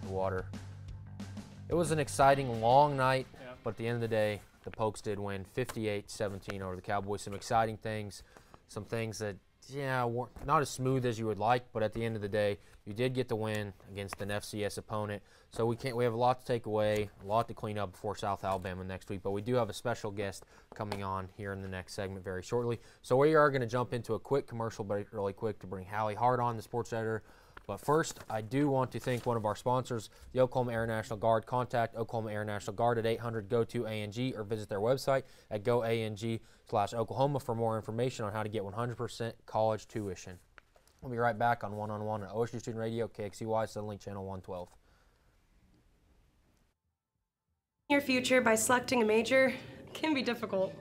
the water. It was an exciting, long night, but at the end of the day, the Pokes did win 58-17 over the Cowboys. Some exciting things, some things that, weren't not as smooth as you would like, but at the end of the day, you did get the win against an FCS opponent. So we have a lot to take away, a lot to clean up before South Alabama next week, but we do have a special guest coming on here in the next segment very shortly. So we are going to jump into a quick commercial break really quick to bring Hallie Hart on, the sports editor. But first, I do want to thank one of our sponsors, the Oklahoma Air National Guard. Contact Oklahoma Air National Guard at 800-GO-TO-ANG or visit their website at goang/Oklahoma for more information on how to get 100% college tuition. We'll be right back on One-on-One at OSU Student Radio, KXZY, Suddenlink Channel 112. Your future by selecting a major can be difficult.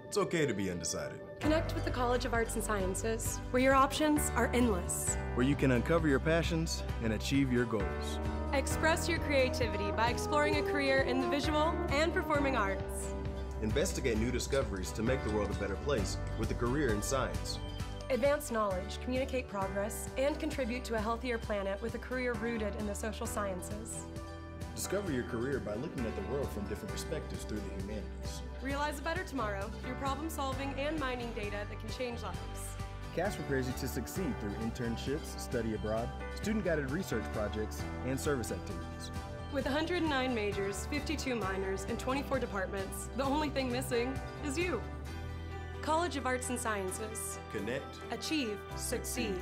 It's okay to be undecided. Connect with the College of Arts and Sciences, where your options are endless. Where you can uncover your passions and achieve your goals. Express your creativity by exploring a career in the visual and performing arts. Investigate new discoveries to make the world a better place with a career in science. Advance knowledge, communicate progress, and contribute to a healthier planet with a career rooted in the social sciences. Discover your career by looking at the world from different perspectives through the humanities. Realize a better tomorrow through problem solving and mining data that can change lives. CAS prepares you to succeed through internships, study abroad, student-guided research projects, and service activities. With 109 majors, 52 minors, and 24 departments, the only thing missing is you. College of Arts and Sciences. Connect. Achieve. Succeed.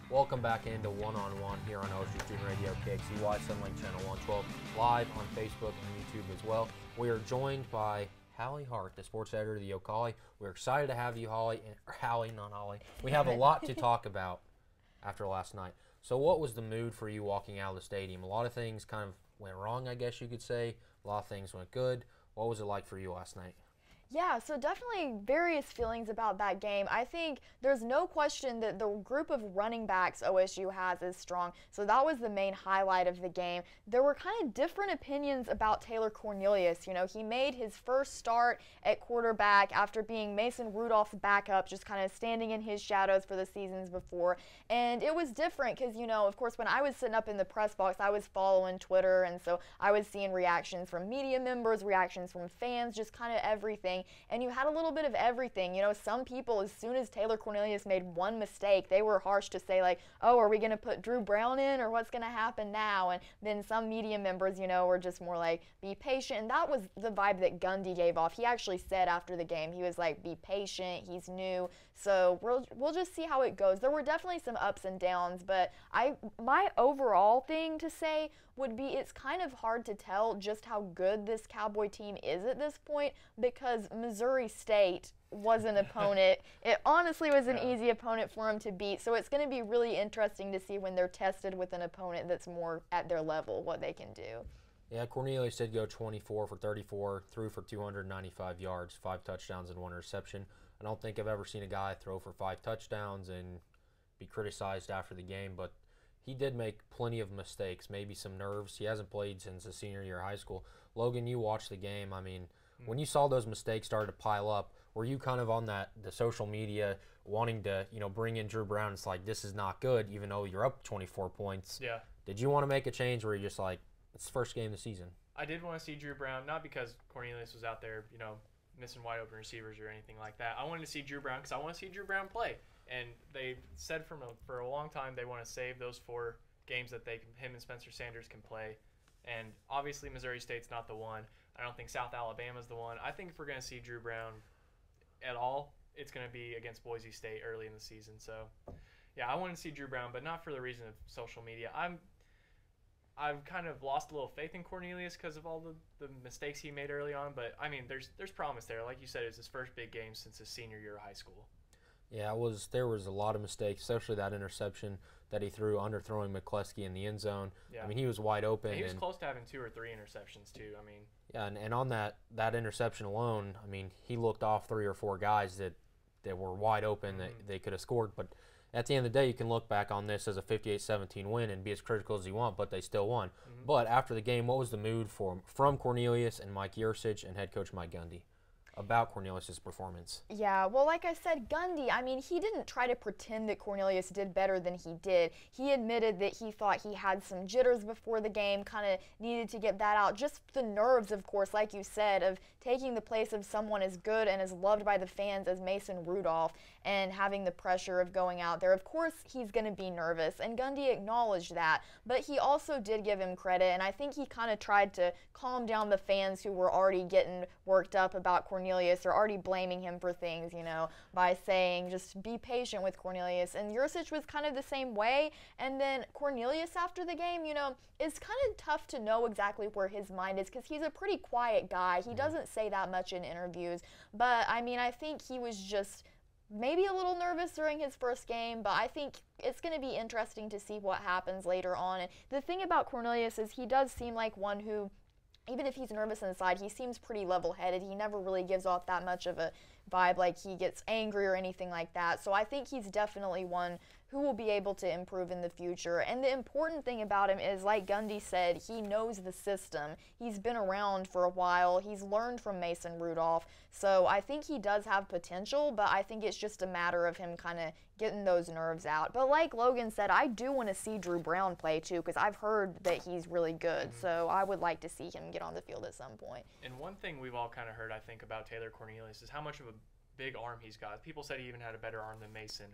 Welcome back into One-on-One here on OSU Student Radio, KXZY, Suddenlink Channel 112, live on Facebook and YouTube as well. We are joined by Hallie Hart, the sports editor of the Yokaly. We're excited to have you, Hallie. We have a lot to talk about after last night. So what was the mood for you walking out of the stadium? A lot of things kind of went wrong, I guess you could say. A lot of things went good. What was it like for you last night? Yeah, so definitely various feelings about that game. I think there's no question that the group of running backs OSU has is strong, so that was the main highlight of the game. There were kind of different opinions about Taylor Cornelius. You know, he made his first start at quarterback after being Mason Rudolph's backup, just kind of standing in his shadows for the seasons before. And it was different because, you know, of course, when I was sitting up in the press box, I was following Twitter, and so I was seeing reactions from media members, reactions from fans, just kind of everything. And you had a little bit of everything. You know, some people, as soon as Taylor Cornelius made one mistake, they were harsh to say, like, oh, are we going to put Drew Brown in, or what's going to happen now? And then some media members, you know, were just more like, be patient. And that was the vibe that Gundy gave off. He actually said after the game, he was like, be patient, he's new. So we'll just see how it goes. There were definitely some ups and downs, but my overall thing to say would be it's kind of hard to tell just how good this Cowboy team is at this point, because Missouri State was an opponent. It honestly was an easy opponent for them to beat, so it's going to be really interesting to see when they're tested with an opponent that's more at their level, what they can do. Yeah, Cornelius did go 24 for 34, threw for 295 yards, 5 touchdowns and 1 interception. I don't think I've ever seen a guy throw for 5 touchdowns and be criticized after the game, but he did make plenty of mistakes, maybe some nerves. He hasn't played since his senior year of high school. Logan, you watched the game. I mean, when you saw those mistakes start to pile up, were you kind of on the social media wanting to, you know, bring in Drew Brown? It's like, this is not good, even though you're up 24 points. Yeah. Did you want to make a change, or were you just like, it's the first game of the season? I did want to see Drew Brown, not because Cornelius was out there, you know, missing wide open receivers or anything like that. I wanted to see Drew Brown because I want to see Drew Brown play. And they said for a long time they want to save those 4 games that him and Spencer Sanders can play. And obviously Missouri State's not the one. I don't think South Alabama's the one. I think if we're going to see Drew Brown at all, it's going to be against Boise State early in the season. So, yeah, I want to see Drew Brown, but not for the reason of social media. I've kind of lost a little faith in Cornelius because of all the mistakes he made early on. But, I mean, there's promise there. Like you said, it's his first big game since his senior year of high school. Yeah, there was a lot of mistakes, especially that interception that he threw, underthrowing McCleskey in the end zone. Yeah. I mean, he was wide open. And he was close to having 2 or 3 interceptions, too. I mean, yeah, and on that interception alone, I mean, he looked off 3 or 4 guys that were wide open that they could have scored. But at the end of the day, you can look back on this as a 58-17 win and be as critical as you want, but they still won. But after the game, what was the mood from Cornelius and Mike Yursich and head coach Mike Gundy about Cornelius' performance? Yeah, well, like I said, Gundy, I mean, he didn't try to pretend that Cornelius did better than he did. He admitted that he thought he had some jitters before the game, kind of needed to get that out. Just the nerves, of course, like you said, of taking the place of someone as good and as loved by the fans as Mason Rudolph and having the pressure of going out there. Of course, he's going to be nervous, and Gundy acknowledged that, but he also did give him credit, and I think he kind of tried to calm down the fans who were already getting worked up about Cornelius or already blaming him for things, you know, by saying just be patient with Cornelius. And Yursich was kind of the same way. And then Cornelius after the game, you know, it's kind of tough to know exactly where his mind is because he's a pretty quiet guy. He doesn't say that much in interviews. But, I mean, I think he was just maybe a little nervous during his first game, but I think it's going to be interesting to see what happens later on. And the thing about Cornelius is he does seem like one who, even if he's nervous inside, he seems pretty level-headed. He never really gives off that much of a vibe like he gets angry or anything like that. So I think he's definitely one who will be able to improve in the future. And the important thing about him is, like Gundy said, he knows the system. He's been around for a while. He's learned from Mason Rudolph. So I think he does have potential, but I think it's just a matter of him kind of getting those nerves out. But like Logan said, I do want to see Drew Brown play too because I've heard that he's really good. So I would like to see him get on the field at some point. And one thing we've all kind of heard, I think, about Taylor Cornelius is how much of a big arm he's got. People said he even had a better arm than Mason.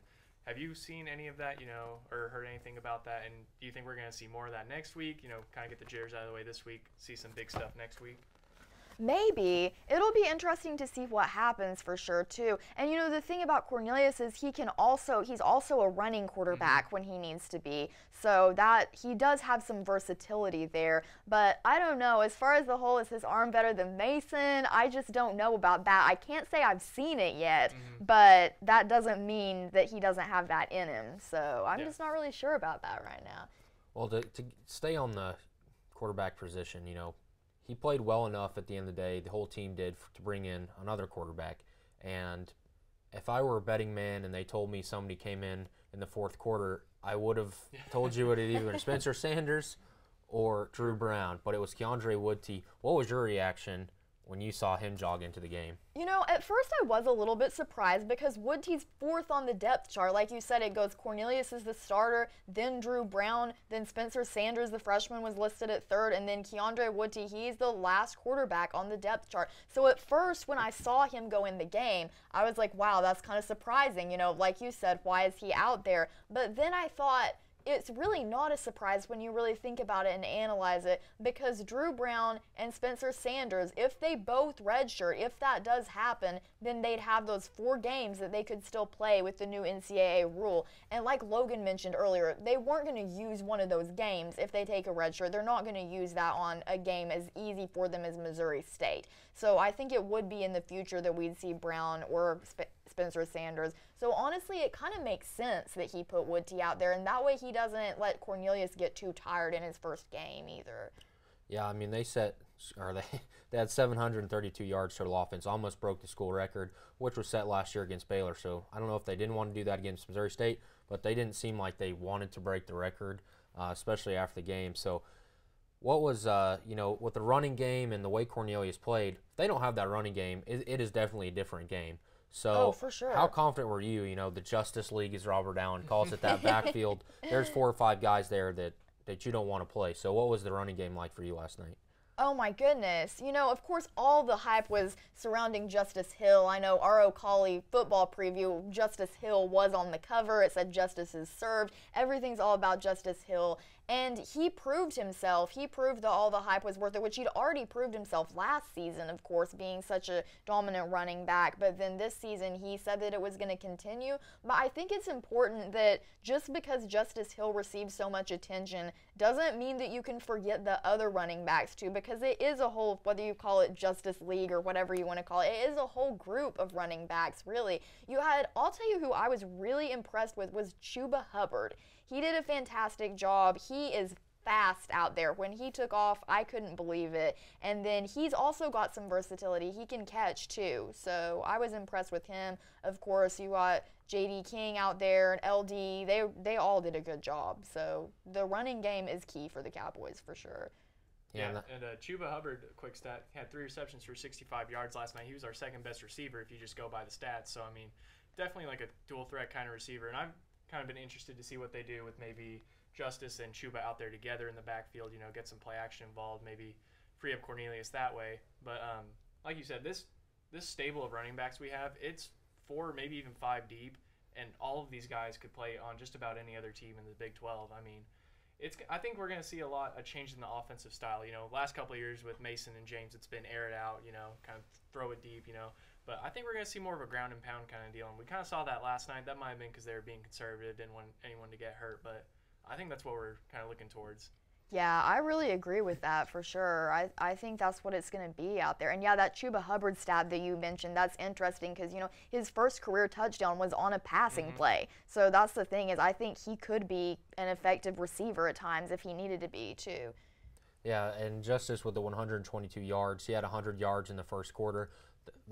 Have you seen any of that, you know, or heard anything about that? And do you think we're going to see more of that next week? You know, kind of get the jitters out of the way this week, see some big stuff next week? Maybe. It'll be interesting to see what happens for sure, too. And, you know, the thing about Cornelius is he's also a running quarterback when he needs to be. So that he does have some versatility there. But I don't know. As far as the whole, is his arm better than Mason? I just don't know about that. I can't say I've seen it yet, but that doesn't mean that he doesn't have that in him. So I'm just not really sure about that right now. Well, to stay on the quarterback position, you know, he played well enough at the end of the day, the whole team did, to bring in another quarterback. And if I were a betting man and they told me somebody came in the fourth quarter, I would have told you it either been Spencer Sanders or Drew Brown, but it was Keandre Woodtee. What was your reaction when you saw him jog into the game? You know, at first I was a little bit surprised because Woodtee's fourth on the depth chart. Like you said, it goes Cornelius is the starter, then Drew Brown, then Spencer Sanders, the freshman, was listed at third, and then Keandre Woodtee, he's the last quarterback on the depth chart. So at first, when I saw him go in the game, I was like, wow, that's kind of surprising. You know, like you said, why is he out there? But then I thought, it's really not a surprise when you really think about it and analyze it, because Drew Brown and Spencer Sanders, if they both redshirt, if that does happen, then they'd have those 4 games that they could still play with the new NCAA rule. And like Logan mentioned earlier, they weren't going to use one of those games if they take a redshirt. They're not going to use that on a game as easy for them as Missouri State. So I think it would be in the future that we'd see Brown or Spencer Sanders. So honestly, it kind of makes sense that he put Woodtee out there, and that way he doesn't let Cornelius get too tired in his first game either. Yeah, I mean, they had 732 yards total offense, almost broke the school record, which was set last year against Baylor. So I don't know if they didn't want to do that against Missouri State, but they didn't seem like they wanted to break the record, especially after the game. So what was, you know, with the running game and the way Cornelius played, if they don't have that running game, it is definitely a different game. So for sure. How confident were you? You know, the Justice League, as Robert Allen calls it, that backfield. There's 4 or 5 guys there that you don't want to play. So what was the running game like for you last night? Oh my goodness. You know, of course, all the hype was surrounding Justice Hill. I know our O'Colly football preview, Justice Hill was on the cover. It said Justice is served. Everything's all about Justice Hill. And he proved himself. He proved that all the hype was worth it, which he'd already proved himself last season, of course, being such a dominant running back. But then this season, he said that it was going to continue. But I think it's important that just because Justice Hill received so much attention doesn't mean that you can forget the other running backs too, because it is a whole, whether you call it Justice League or whatever you want to call it, it is a whole group of running backs, really. You had, I'll tell you who I was really impressed with was Chuba Hubbard. He did a fantastic job. He is fast out there. When he took off, I couldn't believe it. And then he's also got some versatility. He can catch too. So I was impressed with him. Of course, you got J.D. King out there and LD. They all did a good job. So the running game is key for the Cowboys for sure. Yeah, and Chuba Hubbard, quick stat, had 3 receptions for 65 yards last night. He was our second best receiver if you just go by the stats. So, I mean, definitely like a dual threat kind of receiver. And I've kind of been interested to see what they do with maybe Justice and Chuba out there together in the backfield, you know, get some play action involved, maybe free up Cornelius that way. But like you said, this stable of running backs we have, it's 4, maybe even 5 deep, and all of these guys could play on just about any other team in the Big 12. I mean, I think we're going to see a change in the offensive style. You know, last couple of years with Mason and James, it's been air it out, you know, kind of throw it deep, you know. But I think we're going to see more of a ground and pound kind of deal. And we kind of saw that last night. That might have been because they were being conservative, didn't want anyone to get hurt. But I think that's what we're kind of looking towards. Yeah, I really agree with that for sure. I think that's what it's going to be out there. And yeah, that Chuba Hubbard stat that you mentioned, that's interesting because, you know, his first career touchdown was on a passing play. So that's the thing is I think he could be an effective receiver at times if he needed to be too. Yeah, and Justice with the 122 yards, he had 100 yards in the first quarter,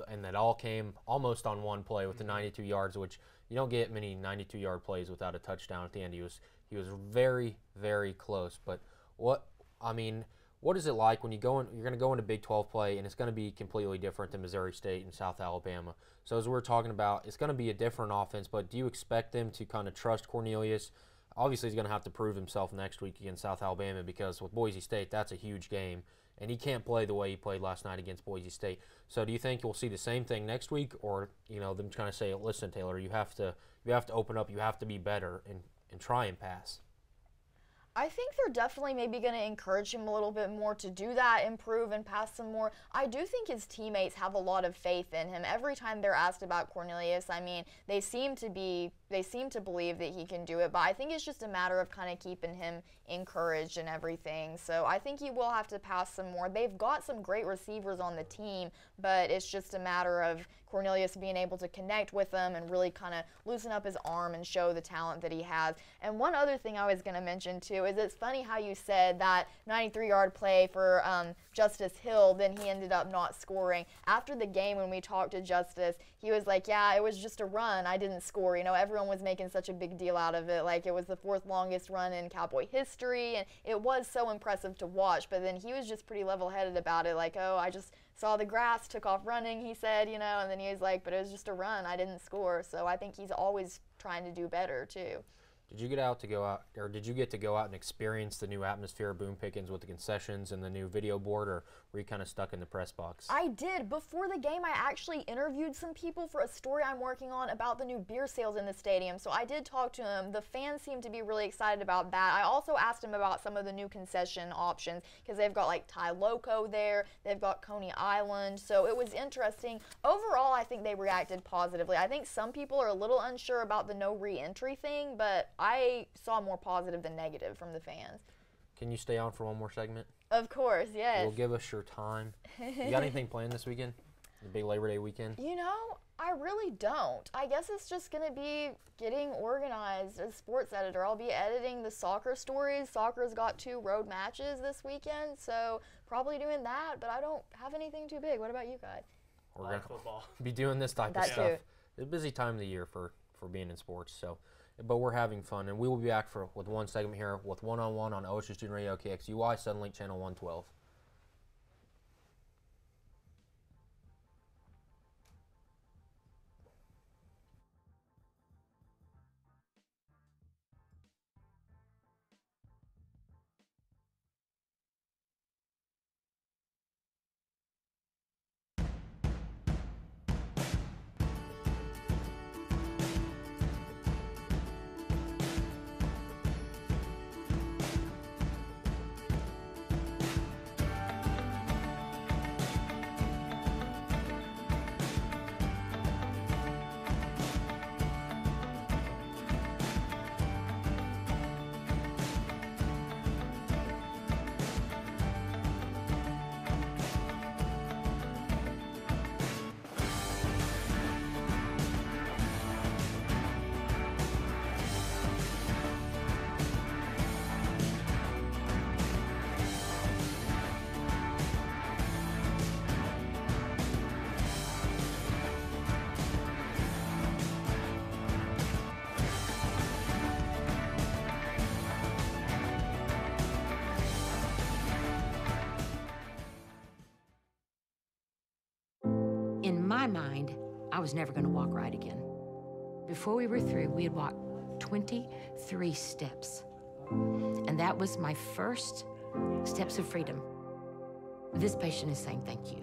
and that all came almost on one play with the 92 yards, which you don't get many 92-yard plays without a touchdown at the end. He was very, very close. But what is it like when you're going to go into Big 12 play, and it's going to be completely different than Missouri State and South Alabama? So as we're talking about, it's going to be a different offense, but do you expect them to kind of trust Cornelius? Obviously, he's going to have to prove himself next week against South Alabama because with Boise State, that's a huge game, and he can't play the way he played last night against Boise State. So do you think we'll see the same thing next week, or them kind of say, listen, Taylor, you have to open up, you have to be better and try and pass? I think they're definitely maybe going to encourage him a little bit more to do that, improve and pass some more. I do think his teammates have a lot of faith in him. Every time they're asked about Cornelius, I mean, they seem to believe that he can do it, but I think it's just a matter of kind of keeping him encouraged and everything. So I think he will have to pass some more. They've got some great receivers on the team, but it's just a matter of Cornelius being able to connect with them and really kind of loosen up his arm and show the talent that he has. And one other thing I was going to mention too is it's funny how you said that 93-yard play for Justice Hill, then he ended up not scoring. After the game when we talked to Justice, he was like, yeah, it was just a run. I didn't score. You know, everyone was making such a big deal out of it. Like it was the 4th longest run in Cowboy history, and it was so impressive to watch. But then he was just pretty level-headed about it. Like, oh, I just saw the grass, took off running, he said, you know, and then he was like, but it was just a run. I didn't score. So I think he's always trying to do better too. Did you get to go out and experience the new atmosphere of Boone Pickens with the concessions and the new video board, or were you kind of stuck in the press box? I did. Before the game, I actually interviewed some people for a story I'm working on about the new beer sales in the stadium. So I did talk to them. The fans seem to be really excited about that. I also asked them about some of the new concession options because they've got like Thai Loco there. They've got Coney Island. So it was interesting. Overall, I think they reacted positively. I think some people are a little unsure about the no re-entry thing, but I saw more positive than negative from the fans. Can you stay on for one more segment? Of course, yes. You'll give us your time. You got anything planned this weekend? The big Labor Day weekend? You know, I really don't. I guess it's just going to be getting organized as sports editor. I'll be editing the soccer stories. Soccer's got 2 road matches this weekend, so probably doing that, but I don't have anything too big. What about you guys? We're going to be doing this type of stuff. It's a busy time of the year for being in sports, so. But we're having fun, and we will be back with one segment here with One-on-One on OSU Student Radio KXZY, Suddenlink Channel 112. In my mind, I was never going to walk right again. Before we were through, we had walked 23 steps. And that was my first steps of freedom. This patient is saying thank you.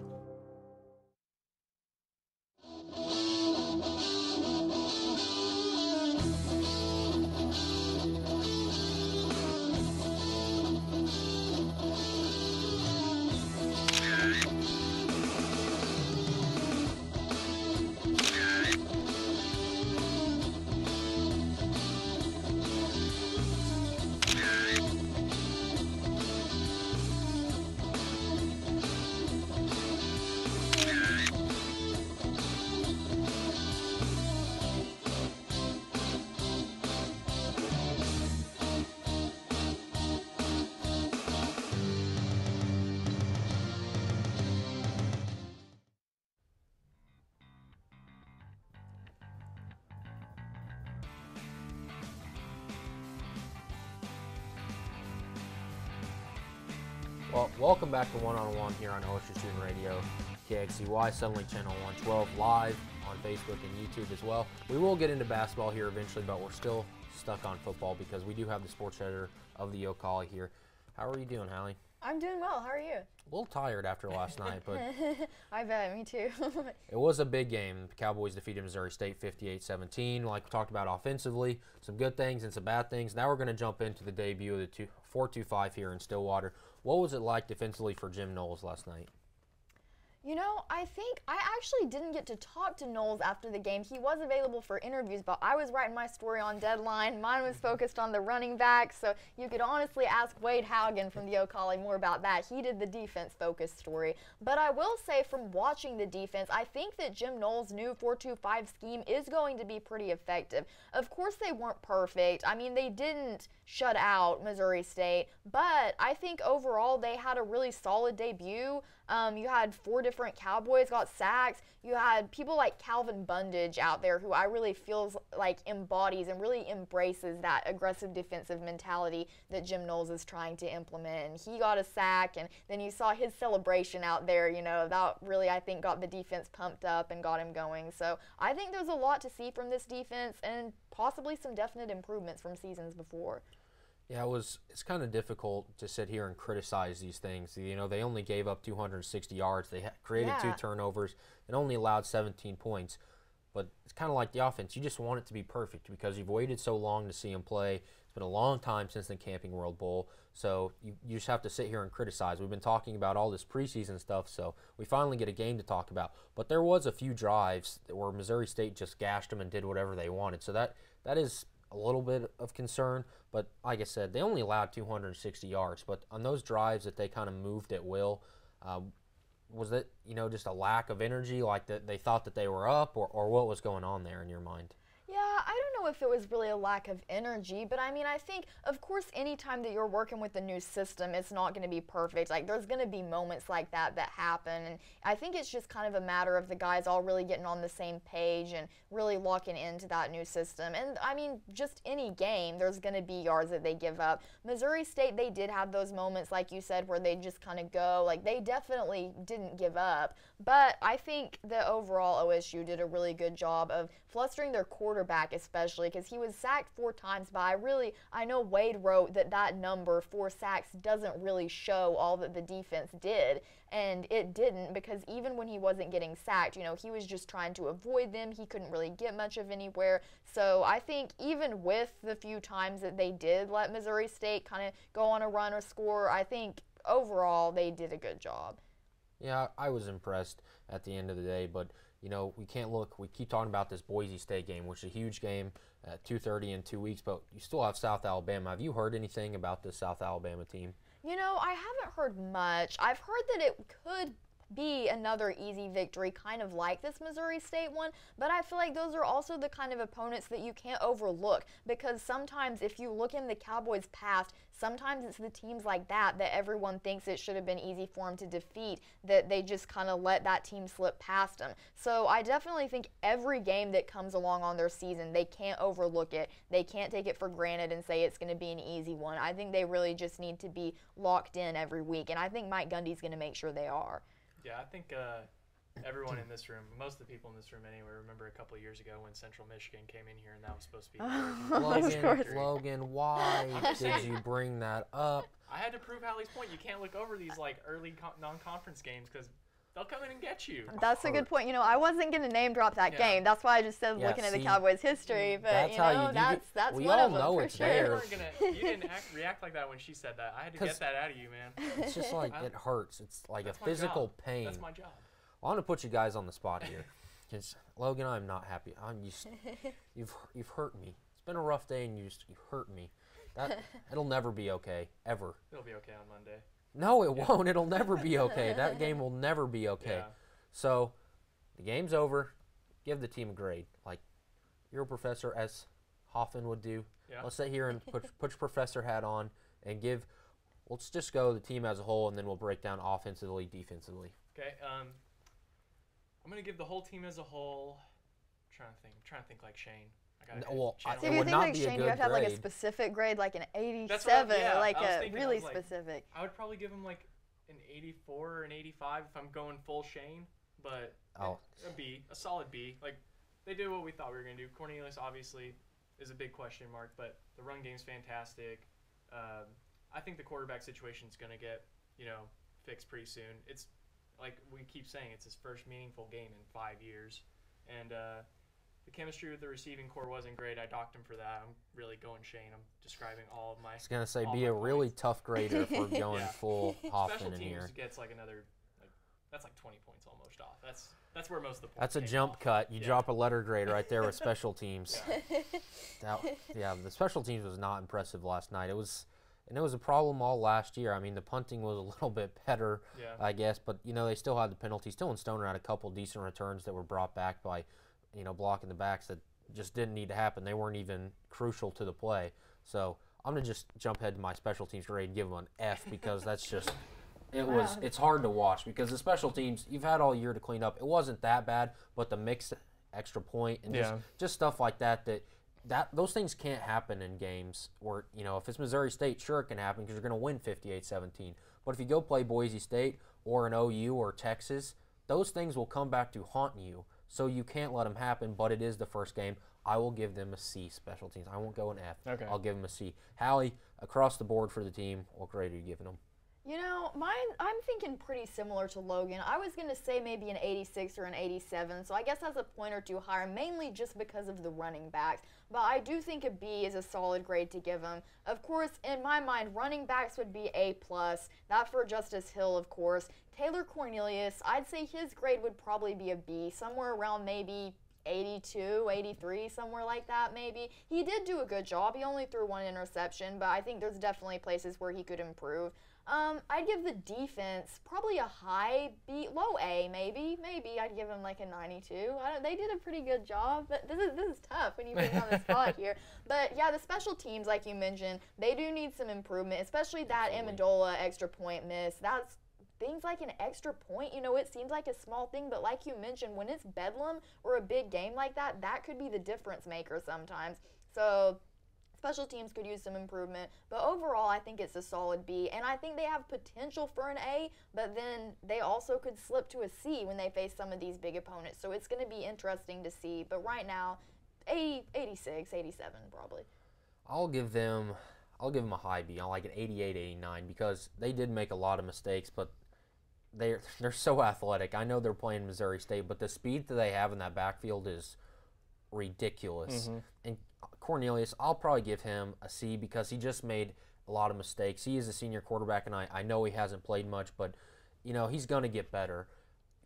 Well, welcome back to One on One here on OSU Student Radio, KXZY, Suddenly Channel 112, live on Facebook and YouTube as well. We will get into basketball here eventually, but we're still stuck on football because we do have the sports editor of the Ocala here. How are you doing, Hallie? I'm doing well. How are you? A little tired after last night, but I bet, me too. it was a big game. The Cowboys defeated Missouri State 58-17. Like we talked about offensively, some good things and some bad things. Now we're going to jump into the debut of the 4-2-5 here in Stillwater. What was it like defensively for Jim Knowles last night? You know, I think I actually didn't get to talk to Knowles after the game. He was available for interviews, but I was writing my story on deadline. Mine was focused on the running back, so you could honestly ask Wade Haugen from the Ocala more about that. He did the defense-focused story. But I will say from watching the defense, I think that Jim Knowles' new 4-2-5 scheme is going to be pretty effective. Of course, they weren't perfect. I mean, they didn't shut out Missouri State, but I think overall they had a really solid debut. You had 4 different Cowboys got sacks. You had people like Calvin Bundage out there who I really feels like embodies and really embraces that aggressive defensive mentality that Jim Knowles is trying to implement. And he got a sack, and then you saw his celebration out there. You know, that really, I think, got the defense pumped up and got him going. So I think there's a lot to see from this defense and possibly some definite improvements from seasons before. Yeah, it's kind of difficult to sit here and criticize these things. You know, they only gave up 260 yards. They created 2 turnovers and only allowed 17 points. But it's kind of like the offense. You just want it to be perfect because you've waited so long to see them play. It's been a long time since the Camping World Bowl. So you just have to sit here and criticize. We've been talking about all this preseason stuff, so we finally get a game to talk about. But there was a few drives where Missouri State just gashed them and did whatever they wanted. So that is a little bit of concern, but like I said, they only allowed 260 yards. But on those drives that they kind of moved at will, was it, you know, just a lack of energy, like that they thought that they were up, or what was going on there in your mind? Yeah, I don't know if it was really a lack of energy, but I mean, I think, of course, anytime that you're working with a new system, it's not going to be perfect. Like, there's going to be moments like that happen, and I think it's just kind of a matter of the guys all really getting on the same page and really locking into that new system. And, I mean, just any game, there's going to be yards that they give up. Missouri State, they did have those moments, like you said, where they just kind of go. Like, they definitely didn't give up, but I think that overall OSU did a really good job of flustering their quarterback, especially because he was sacked 4 times. But I know Wade wrote that number 4 sacks doesn't really show all that the defense did, and it didn't, because even when he wasn't getting sacked, you know, he was just trying to avoid them. He couldn't really get much of anywhere. So I think even with the few times that they did let Missouri State kind of go on a run or score, I think overall they did a good job. Yeah, I was impressed at the end of the day, but you know, we keep talking about this Boise State game, which is a huge game at 2:30 in 2 weeks, but you still have South Alabama. Have you heard anything about this South Alabama team? You know, I haven't heard much. I've heard that it could be another easy victory, kind of like this Missouri State one, but I feel like those are also the kind of opponents that you can't overlook, because sometimes if you look in the Cowboys' past, sometimes it's the teams like that everyone thinks it should have been easy for them to defeat, that they just kind of let that team slip past them. So I definitely think every game that comes along on their season, they can't overlook it. They can't take it for granted and say it's going to be an easy one. I think they really just need to be locked in every week, and I think Mike Gundy's going to make sure they are. Yeah, I think everyone in this room, most of the people in this room anyway, remember a couple of years ago when Central Michigan came in here and that was supposed to be Logan, why did you bring that up? I had to prove Hallie's point. You can't look over these like early non-conference games because they'll come in and get you. That's a good point. You know, I wasn't going to name drop that game. That's why I just said looking at the Cowboys' history. But, you know, that's we one all of them know for it's sure. there. You didn't react like that when she said that. I had to get that out of you, man. It's just like it hurts. It's like a That's my physical job. pain. That's my job. Well, I'm going to put you guys on the spot here. Because, Logan, I'm not happy. You've hurt me. It's been a rough day, and you've hurt me. It'll never be okay, ever. It'll be okay on Monday. No, it won't. It'll never be okay. That game will never be okay. Yeah. So, the game's over. Give the team a grade. Like your professor, as Hoffman would do. Yeah. Let's sit here and put your professor hat on and give. Let's just go the team as a whole, and then we'll break down offensively, defensively. Okay. I'm gonna give the whole team as a whole. I'm trying to think like Shane. Well, So if you think like Shane, you have to have like a specific grade, like an 87, or like a really specific. I would probably give him like an 84 or an 85 if I'm going full Shane, but a B, a solid B. Like they did what we thought we were gonna do. Cornelius obviously is a big question mark, but the run game's fantastic. I think the quarterback situation's gonna get fixed pretty soon. It's like we keep saying, it's his first meaningful game in 5 years, and the chemistry with the receiving core wasn't great. I docked him for that. I'm really going Shane. I'm describing all of my. I was gonna say be a really tough grader if we're going full Hoffman in here. Special teams gets like another, that's like 20 points almost off. That's where most of the points. That's a jump cut. You drop a letter grade right there with special teams. The special teams was not impressive last night. It was a problem all last year. I mean, the punting was a little bit better, I guess, but they still had the penalties. Still, and Stoner had a couple decent returns that were brought back by. Blocking the backs that just didn't need to happen. They weren't even crucial to the play. So I'm going to just jump ahead to my special teams grade and give them an F because that's just, it's hard to watch because the special teams, you've had all year to clean up. It wasn't that bad, but the mixed extra point and just stuff like that those things can't happen in games where, if it's Missouri State, sure it can happen because you're going to win 58-17. But if you go play Boise State or an OU or Texas, those things will come back to haunt you. So you can't let them happen, but it is the first game. I will give them a C, special teams. I won't go an F. Okay. I'll give them a C. Hallie, across the board for the team, what grade are you giving them? I'm thinking pretty similar to Logan. I was going to say maybe an 86 or an 87, so I guess that's a point or two higher, mainly just because of the running backs. But I do think a B is a solid grade to give them. Of course, in my mind, running backs would be A+. That for Justice Hill, of course. Taylor Cornelius, I'd say his grade would probably be a B, somewhere around maybe 82, 83, somewhere like that maybe. He did do a good job. He only threw one interception, but I think there's definitely places where he could improve. I'd give the defense probably a high B, low A maybe. Maybe I'd give him like a 92. They did a pretty good job, but this is tough when you put me on the spot here. But yeah, the special teams, like you mentioned, they do need some improvement, especially that Amendola extra point miss. That's things like an extra point, it seems like a small thing, but like you mentioned, when it's Bedlam or a big game like that, that could be the difference maker sometimes. So special teams could use some improvement, but overall I think it's a solid B, and I think they have potential for an A, but then they also could slip to a C when they face some of these big opponents, so it's going to be interesting to see, but right now, 86, 87 probably. I'll give them a high B. I like an 88, 89 because they did make a lot of mistakes, but they're so athletic. I know they're playing Missouri State, but the speed that they have in that backfield is ridiculous. Mm-hmm. And Cornelius, I'll probably give him a C because he just made a lot of mistakes. He is a senior quarterback, and I know he hasn't played much, but he's going to get better.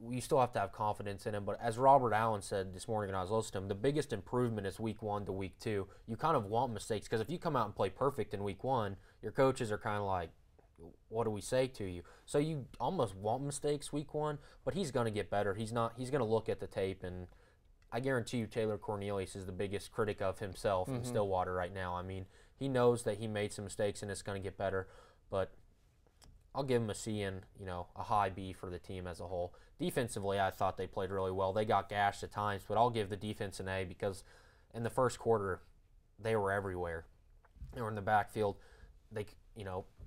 You still have to have confidence in him. But as Robert Allen said this morning when I was listening to him, the biggest improvement is week 1 to week 2. You kind of want mistakes because if you come out and play perfect in week 1, your coaches are kind of like, what do we say to you? So you almost want mistakes week 1, but he's going to get better. He's going to look at the tape, and I guarantee you Taylor Cornelius is the biggest critic of himself in Stillwater right now. I mean, he knows that he made some mistakes and it's going to get better, but I'll give him a C and, a high B for the team as a whole. Defensively, I thought they played really well. They got gashed at times, but I'll give the defense an A because in the first quarter, they were everywhere. They were in the backfield.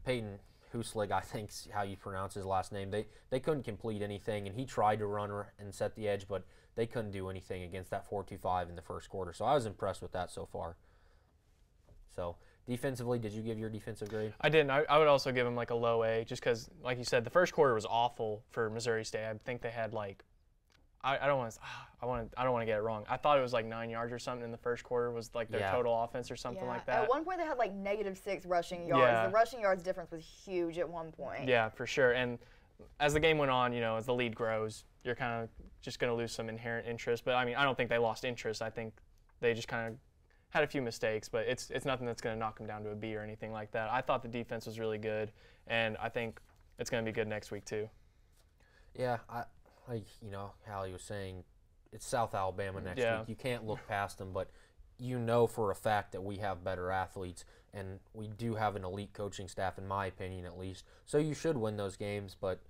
Peyton Huslig, I think's how you pronounce his last name. They couldn't complete anything, and he tried to run and set the edge, but they couldn't do anything against that 4-2-5 in the first quarter. So I was impressed with that so far. So defensively, did you give your defensive grade? I didn't. I would also give him like a low A, just because, like you said, the first quarter was awful for Missouri State. I think they had like, I don't want to get it wrong. I thought it was like 9 yards or something in the first quarter was like their total offense or something like that. At one point they had like -6 rushing yards. Yeah. The rushing yards difference was huge at one point. Yeah, for sure. And as the game went on, as the lead grows, you're kind of just going to lose some inherent interest. But I mean, I don't think they lost interest. I think they just kind of had a few mistakes, but it's nothing that's going to knock them down to a B or anything like that. I thought the defense was really good, and I think it's going to be good next week too. Yeah, like Hallie was saying, it's South Alabama next week. You can't look past them, but for a fact that we have better athletes, and we do have an elite coaching staff, in my opinion at least. So you should win those games, but